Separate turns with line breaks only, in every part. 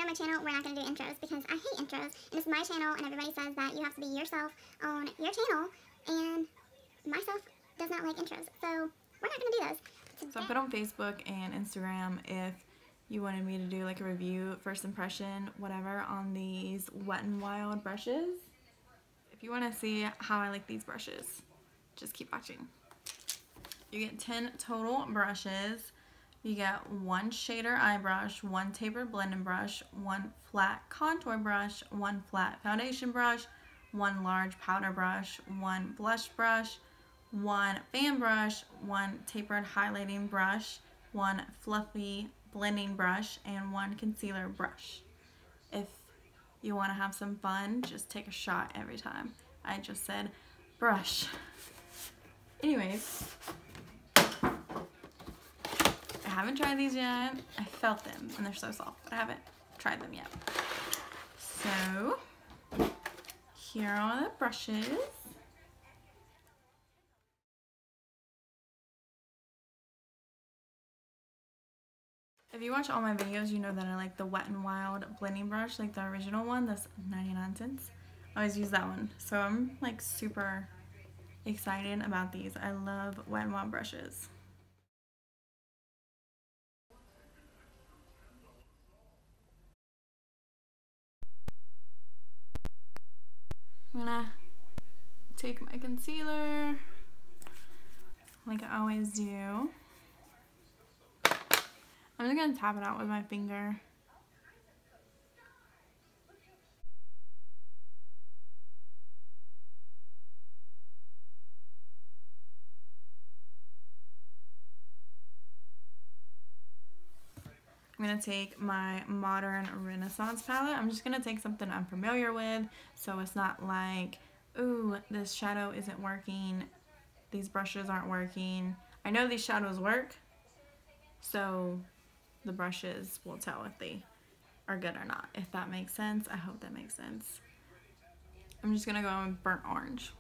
my channel, we're not going to do intros because I hate intros. And it's my channel and everybody says that you have to be yourself on your channel. And myself does not like intros. So we're not going to do those.
So I put on Facebook and Instagram if you wanted me to do like a review, first impression, whatever, on these Wet n Wild brushes. If you want to see how I like these brushes, just keep watching. You get 10 total brushes. You get one shader eye brush, one tapered blending brush, one flat contour brush, one flat foundation brush, one large powder brush, one blush brush, one fan brush, one tapered highlighting brush, one fluffy blending brush, and one concealer brush. If you want to have some fun, just take a shot every time I just said brush. Anyways, I haven't tried these yet. I felt them and they're so soft, but I haven't tried them yet. So here are the brushes. If you watch all my videos, you know that I like the Wet n Wild blending brush, like the original one, that's 99 cents. I always use that one. So I'm like super excited about these. I love Wet n Wild brushes. I'm gonna take my concealer like I always do. I'm just gonna tap it out with my finger. I'm gonna take my Modern Renaissance palette. I'm just gonna take something I'm familiar with, so it's not like, ooh, this shadow isn't working, these brushes aren't working. I know these shadows work, so the brushes will tell if they are good or not, if that makes sense. I hope that makes sense. I'm just gonna go in with burnt orange.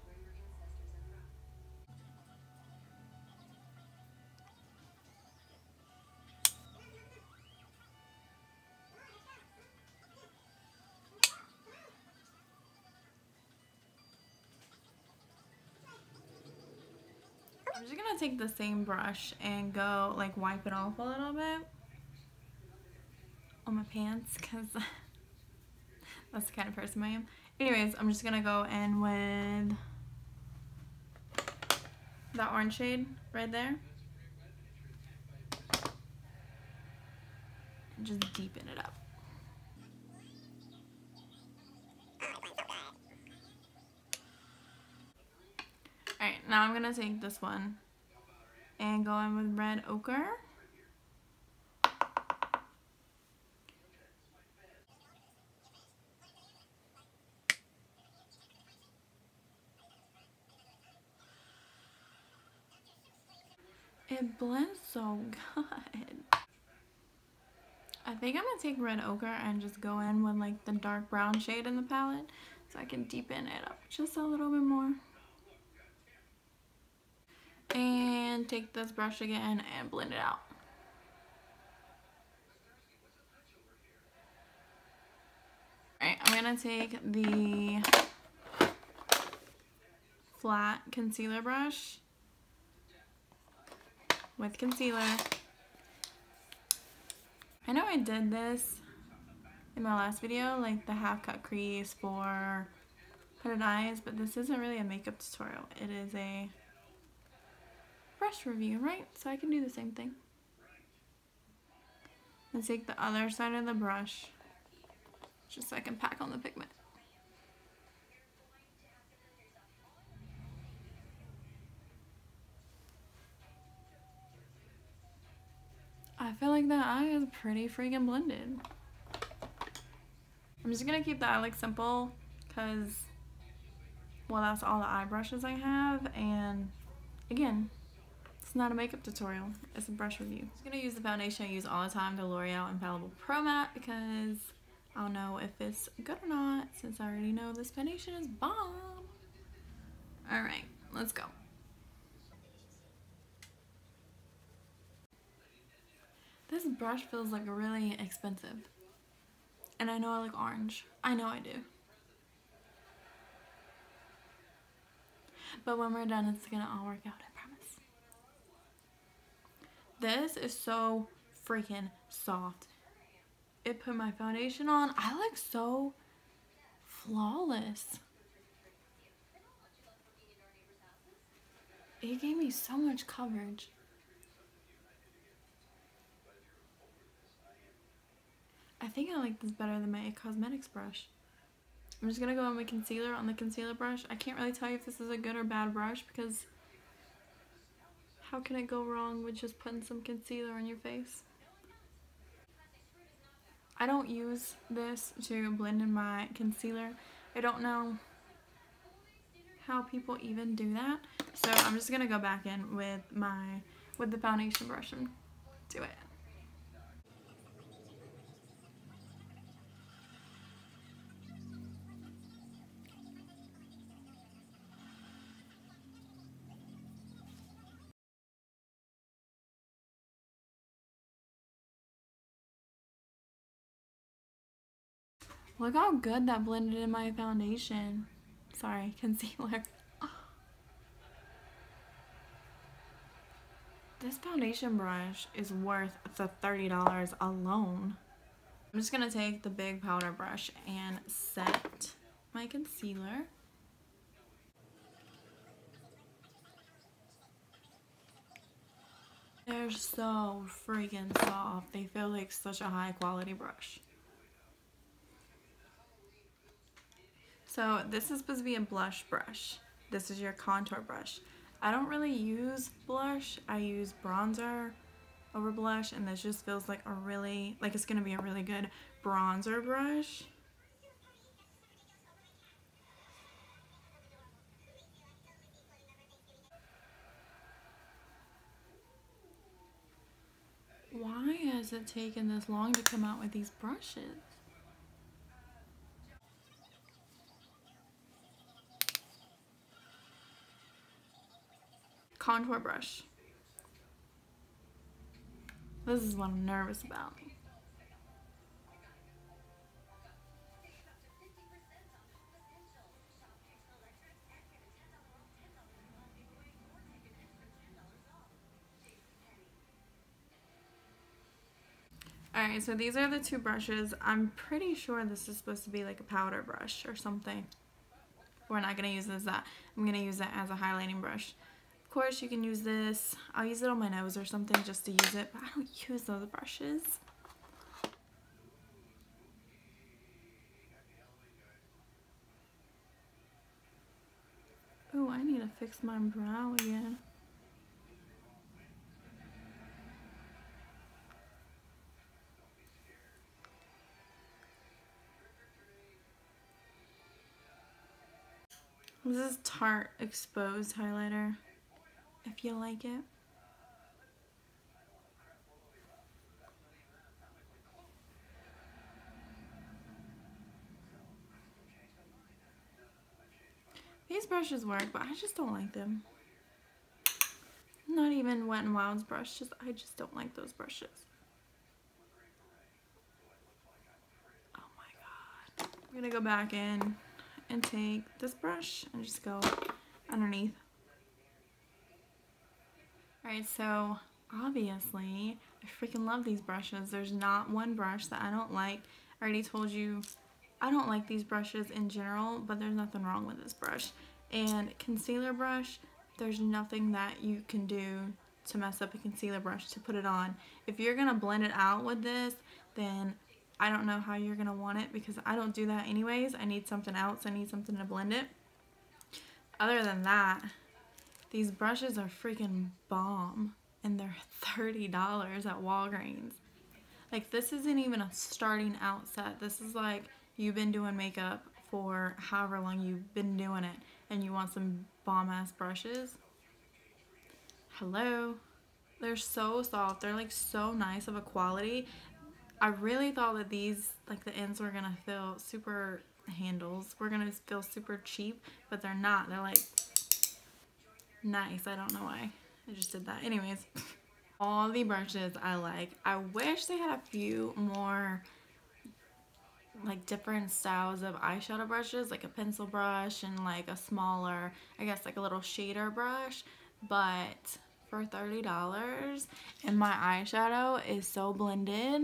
I'm just gonna take the same brush and go like wipe it off a little bit on my pants because that's the kind of person I am. Anyways, I'm just gonna go in with that orange shade right there and just deepen it up. Alright, now I'm gonna take this one and go in with red ochre. It blends so good. I think I'm gonna take red ochre and just go in with like the dark brown shade in the palette so I can deepen it up just a little bit more. And take this brush again and blend it out. Alright, I'm gonna take the flat concealer brush with concealer. I know I did this in my last video, like the half cut crease for hooded eyes, but this isn't really a makeup tutorial. It is a brush review, right? So I can do the same thing. And take the other side of the brush just so I can pack on the pigment. I feel like that eye is pretty freaking blended. I'm just gonna keep the eye look simple because, well, that's all the eye brushes I have, and again, it's not a makeup tutorial, it's a brush review. I'm just gonna use the foundation I use all the time, the L'Oreal Infallible Pro Matte, because I don't know if it's good or not since I already know this foundation is bomb. Alright, let's go. This brush feels like really expensive. And I know I like orange. I know I do. But when we're done, it's gonna all work out, I promise. This is so freaking soft. It put my foundation on. I look so flawless. It gave me so much coverage. I think I like this better than my Cosmetics brush. I'm just gonna go on my concealer on the concealer brush. I can't really tell you if this is a good or bad brush because how can it go wrong with just putting some concealer on your face? I don't use this to blend in my concealer. I don't know how people even do that. So I'm just gonna go back in with the foundation brush and do it. Look how good that blended in my foundation. Sorry, concealer. This foundation brush is worth the $30 alone. I'm just gonna take the big powder brush and set my concealer. They're so freaking soft. They feel like such a high quality brush. So this is supposed to be a blush brush. This is your contour brush. I don't really use blush. I use bronzer over blush, and this just feels like it's gonna be a really good bronzer brush. Why has it taken this long to come out with these brushes? Contour brush. This is what I'm nervous about. Alright, so these are the two brushes. I'm pretty sure this is supposed to be like a powder brush or something. We're not going to use this as that. I'm going to use it as a highlighting brush. Of course, you can use this. I'll use it on my nose or something just to use it, but I don't use those brushes. Ooh, I need to fix my brow again. This is Tarte Exposed highlighter, if you like it. These brushes work, but I just don't like them. Not even Wet n Wild's brush, I just don't like those brushes. Oh my god. I'm gonna go back in and take this brush and just go underneath. Alright, so obviously I freaking love these brushes. There's not one brush that I don't like. I already told you I don't like these brushes in general, but there's nothing wrong with this brush. And concealer brush, there's nothing that you can do to mess up a concealer brush to put it on. If you're gonna blend it out with this, then I don't know how you're gonna want it because I don't do that anyways. I need something else. I need something to blend it. Other than that, these brushes are freaking bomb, and they're $30 at Walgreens. Like, this isn't even a starting out set. This is like you've been doing makeup for however long you've been doing it, and you want some bomb-ass brushes. Hello. They're so soft. They're like so nice of a quality. I really thought that these, like the ends were gonna feel super, handles were gonna feel super cheap, but they're not. They're like nice. I don't know why I just did that. Anyways, all the brushes I like. I wish they had a few more like different styles of eyeshadow brushes, like a pencil brush and like a smaller, I guess like a little shader brush, but for $30, and my eyeshadow is so blended.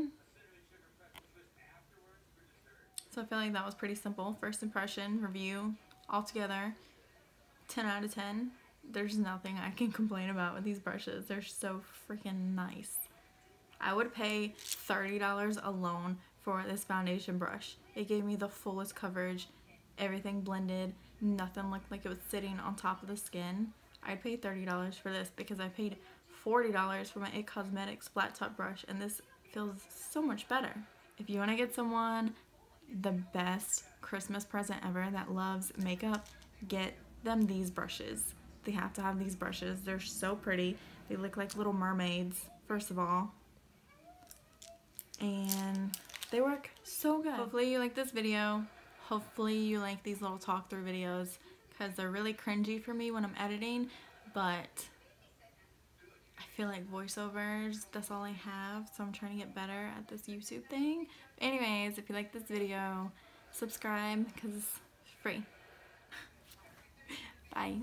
So I feel like that was pretty simple. First impression, review, altogether, 10 out of 10. There's nothing I can complain about with these brushes. They're so freaking nice. I would pay $30 alone for this foundation brush. It gave me the fullest coverage, everything blended, nothing looked like it was sitting on top of the skin. I'd pay $30 for this because I paid $40 for my It Cosmetics flat top brush, and this feels so much better. If you want to get someone the best Christmas present ever that loves makeup, get them these brushes. They have to have these brushes. They're so pretty. They look like little mermaids, first of all. And they work so good. Hopefully you like this video. Hopefully you like these little talk through videos, because they're really cringy for me when I'm editing, but I feel like voiceovers, that's all I have, so I'm trying to get better at this YouTube thing. But anyways, if you like this video, subscribe because it's free. Bye.